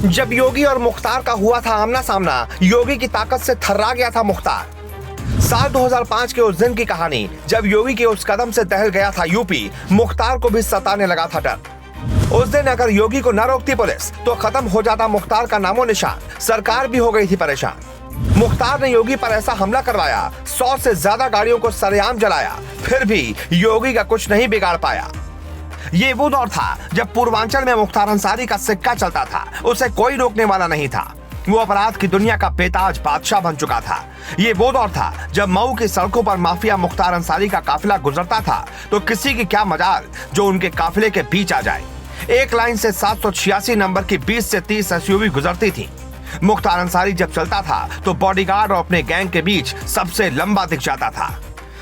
जब योगी और मुख्तार का हुआ था आमना सामना, योगी की ताकत से थर्रा गया था मुख्तार। साल 2005 के उस दिन की कहानी, जब योगी के उस कदम से दहल गया था यूपी, मुख्तार को भी सताने लगा था डर। उस दिन अगर योगी को न रोकती पुलिस तो खत्म हो जाता मुख्तार का नामो निशान। सरकार भी हो गई थी परेशान। मुख्तार ने योगी पर ऐसा हमला करवाया, 100 से ज्यादा गाड़ियों को सरेआम जलाया, फिर भी योगी का कुछ नहीं बिगाड़ पाया। ये वो दौर था जब पूर्वांचल में मुख्तार अंसारी का सिक्का चलता था, उसे कोई रोकने वाला नहीं था। वो अपराध की दुनिया का बेताज बादशाह बन चुका था। ये वो दौर था जब मऊ की सड़कों पर माफिया मुख्तार अंसारी का काफिला गुजरता था तो किसी की क्या मजाल जो उनके काफिले के बीच आ जाए। एक लाइन से 786 नंबर की 20 से 30 एसयूवी गुजरती थी। मुख्तार अंसारी जब चलता था तो बॉडीगार्ड और अपने गैंग के बीच सबसे लंबा दिख जाता था।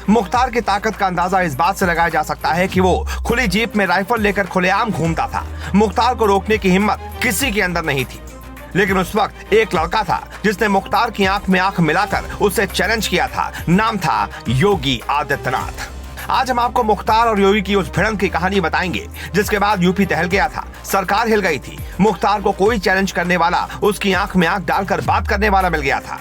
मुख्तार की ताकत का अंदाजा इस बात से लगाया जा सकता है कि वो खुली जीप में राइफल लेकर खुलेआम घूमता था। मुख्तार को रोकने की हिम्मत किसी के अंदर नहीं थी। लेकिन उस वक्त एक लड़का था जिसने मुख्तार की आंख में आंख मिलाकर उसे चैलेंज किया था। नाम था योगी आदित्यनाथ। आज हम आपको मुख्तार और योगी की उस भिड़ंत की कहानी बताएंगे जिसके बाद यूपी दहल गया था, सरकार हिल गई थी। मुख्तार को कोई चैलेंज करने वाला, उसकी आंख में आंख डालकर बात करने वाला मिल गया था।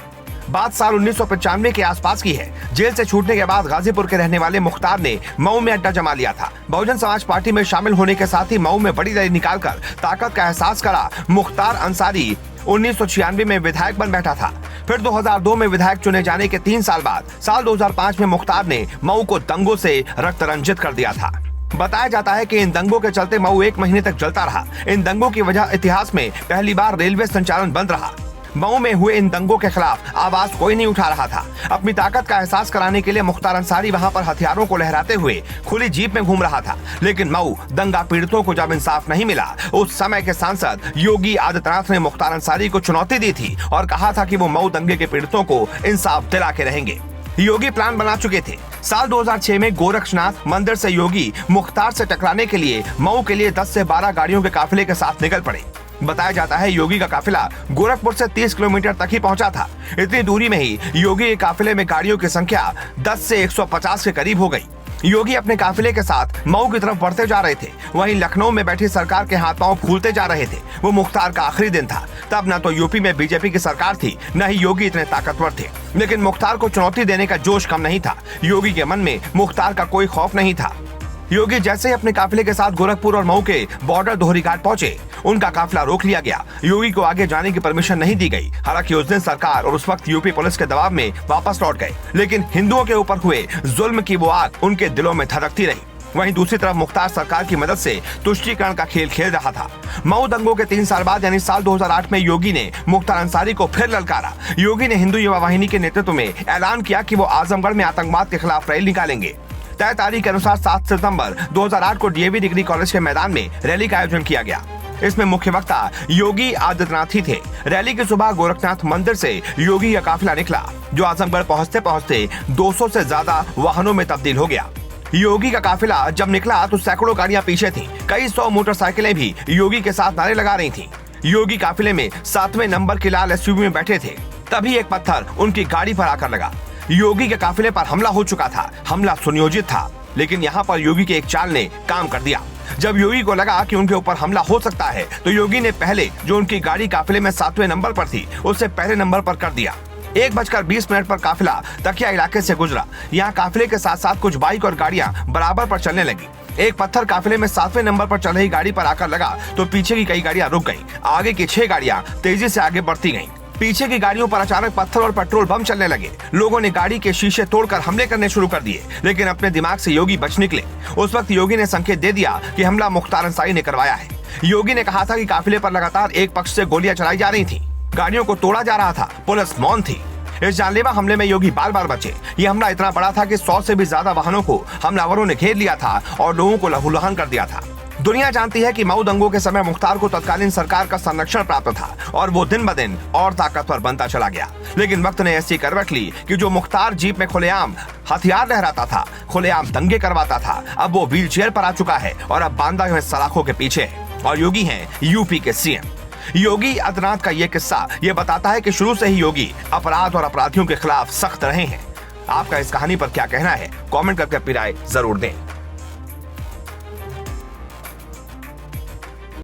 बात साल 1995 के आसपास की है। जेल से छूटने के बाद गाजीपुर के रहने वाले मुख्तार ने मऊ में अड्डा जमा लिया था। बहुजन समाज पार्टी में शामिल होने के साथ ही मऊ में बड़ी रैली निकालकर ताकत का एहसास करा। मुख्तार अंसारी 1996 में विधायक बन बैठा था। फिर 2002 में विधायक चुने जाने के 3 साल बाद साल 2005 में मुख्तार ने मऊ को दंगों से रक्त रंजित कर दिया था। बताया जाता है कि इन दंगों के चलते मऊ 1 महीने तक जलता रहा। इन दंगों की वजह इतिहास में पहली बार रेलवे संचालन बंद रहा। मऊ में हुए इन दंगों के खिलाफ आवाज कोई नहीं उठा रहा था। अपनी ताकत का एहसास कराने के लिए मुख्तार अंसारी वहां पर हथियारों को लहराते हुए खुली जीप में घूम रहा था। लेकिन मऊ दंगा पीड़ितों को जब इंसाफ नहीं मिला, उस समय के सांसद योगी आदित्यनाथ ने मुख्तार अंसारी को चुनौती दी थी और कहा था कि वो मऊ दंगे के पीड़ितों को इंसाफ दिला के रहेंगे। योगी प्लान बना चुके थे। साल 2006 में गोरक्षनाथ मंदिर से योगी मुख्तार से टकराने के लिए मऊ के लिए 10 से 12 गाड़ियों के काफिले के साथ निकल पड़े। बताया जाता है योगी का काफिला गोरखपुर से 30 किलोमीटर तक ही पहुंचा था। इतनी दूरी में ही योगी के काफिले में गाड़ियों की संख्या 10 से 150 के करीब हो गई। योगी अपने काफिले के साथ मऊ की तरफ बढ़ते जा रहे थे। वहीं लखनऊ में बैठी सरकार के हाथ पांव फूलते जा रहे थे। वो मुख्तार का आखिरी दिन था। तब न तो यूपी में बीजेपी की सरकार थी, न ही योगी इतने ताकतवर थे। लेकिन मुख्तार को चुनौती देने का जोश कम नहीं था। योगी के मन में मुख्तार का कोई खौफ नहीं था। योगी जैसे ही अपने काफिले के साथ गोरखपुर और मऊ के बॉर्डर दोहरी घाट पहुंचे, उनका काफिला रोक लिया गया। योगी को आगे जाने की परमिशन नहीं दी गई। हालांकि उस दिन सरकार और उस वक्त यूपी पुलिस के दबाव में वापस लौट गए। लेकिन हिंदुओं के ऊपर हुए जुल्म की वो आग उनके दिलों में धधकती रही। वहीं दूसरी तरफ मुख्तार सरकार की मदद से तुष्टीकरण का खेल खेल रहा था। मऊ दंगों के 3 साल बाद यानी साल 2008 में योगी ने मुख्तार अंसारी को फिर ललकारा। योगी ने हिंदू युवा वाहिनी के नेतृत्व में ऐलान किया कि वो आजमगढ़ में आतंकवाद के खिलाफ रैली निकालेंगे। तय तारीख के अनुसार 7 सितंबर 2008 को डीएवी डिग्री कॉलेज के मैदान में रैली का आयोजन किया गया। इसमें मुख्य वक्ता योगी आदित्यनाथ ही थे। रैली की सुबह गोरखनाथ मंदिर से योगी का काफिला निकला, जो आजमगढ़ पहुंचते पहुंचते 200 से ज्यादा वाहनों में तब्दील हो गया। योगी का काफिला जब निकला तो सैकड़ों गाड़ियां पीछे थीं। कई 100 मोटरसाइकिलें भी योगी के साथ नारे लगा रही थीं। योगी काफिले में 7वें नंबर की लाल एसयूवी में बैठे थे। तभी एक पत्थर उनकी गाड़ी पर आकर लगा। योगी के काफिले पर हमला हो चुका था। हमला सुनियोजित था, लेकिन यहाँ पर योगी के एक चाल ने काम कर दिया। जब योगी को लगा कि उनके ऊपर हमला हो सकता है तो योगी ने पहले जो उनकी गाड़ी काफिले में 7वें नंबर पर थी उससे पहले नंबर पर कर दिया। 1:20 पर काफिला तकिया इलाके से गुजरा। यहाँ काफिले के साथ साथ कुछ बाइक और गाड़ियां बराबर पर चलने लगी। एक पत्थर काफिले में 7वें नंबर पर चल रही गाड़ी पर आकर लगा तो पीछे की कई गाड़ियां रुक गयी। आगे की 6 गाड़ियां तेजी से आगे बढ़ती गयी। पीछे की गाड़ियों पर अचानक पत्थर और पेट्रोल बम चलने लगे। लोगों ने गाड़ी के शीशे तोड़कर हमले करने शुरू कर दिए, लेकिन अपने दिमाग से योगी बच निकले। उस वक्त योगी ने संकेत दे दिया कि हमला मुख्तार अंसारी ने करवाया है। योगी ने कहा था कि काफिले पर लगातार एक पक्ष से गोलियां चलाई जा रही थीं। गाड़ियों को तोड़ा जा रहा था। पुलिस मौन थी। इस जानलेवा हमले में योगी बाल बाल बचे। ये हमला इतना बड़ा था कि 100 से भी ज्यादा वाहनों को हमलावरों ने घेर लिया था और लोगों को लहूलुहान कर दिया था। दुनिया जानती है कि मऊ दंगों के समय मुख्तार को तत्कालीन सरकार का संरक्षण प्राप्त था और वो दिन ब दिन और ताकतवर बनता चला गया। लेकिन वक्त ने ऐसी करवट ली कि जो मुख्तार जीप में खुलेआम हथियार लहराता था, खुलेआम दंगे करवाता था, अब वो व्हील चेयर पर आ चुका है और अब बांधा हुए सलाखों के पीछे है। और योगी हैं यूपी के सीएम। योगी आदित्यनाथ का ये किस्सा ये बताता है कि शुरू से ही योगी अपराध और अपराधियों के खिलाफ सख्त रहे हैं। आपका इस कहानी पर क्या कहना है? कमेंट करके अपनी राय जरूर दें।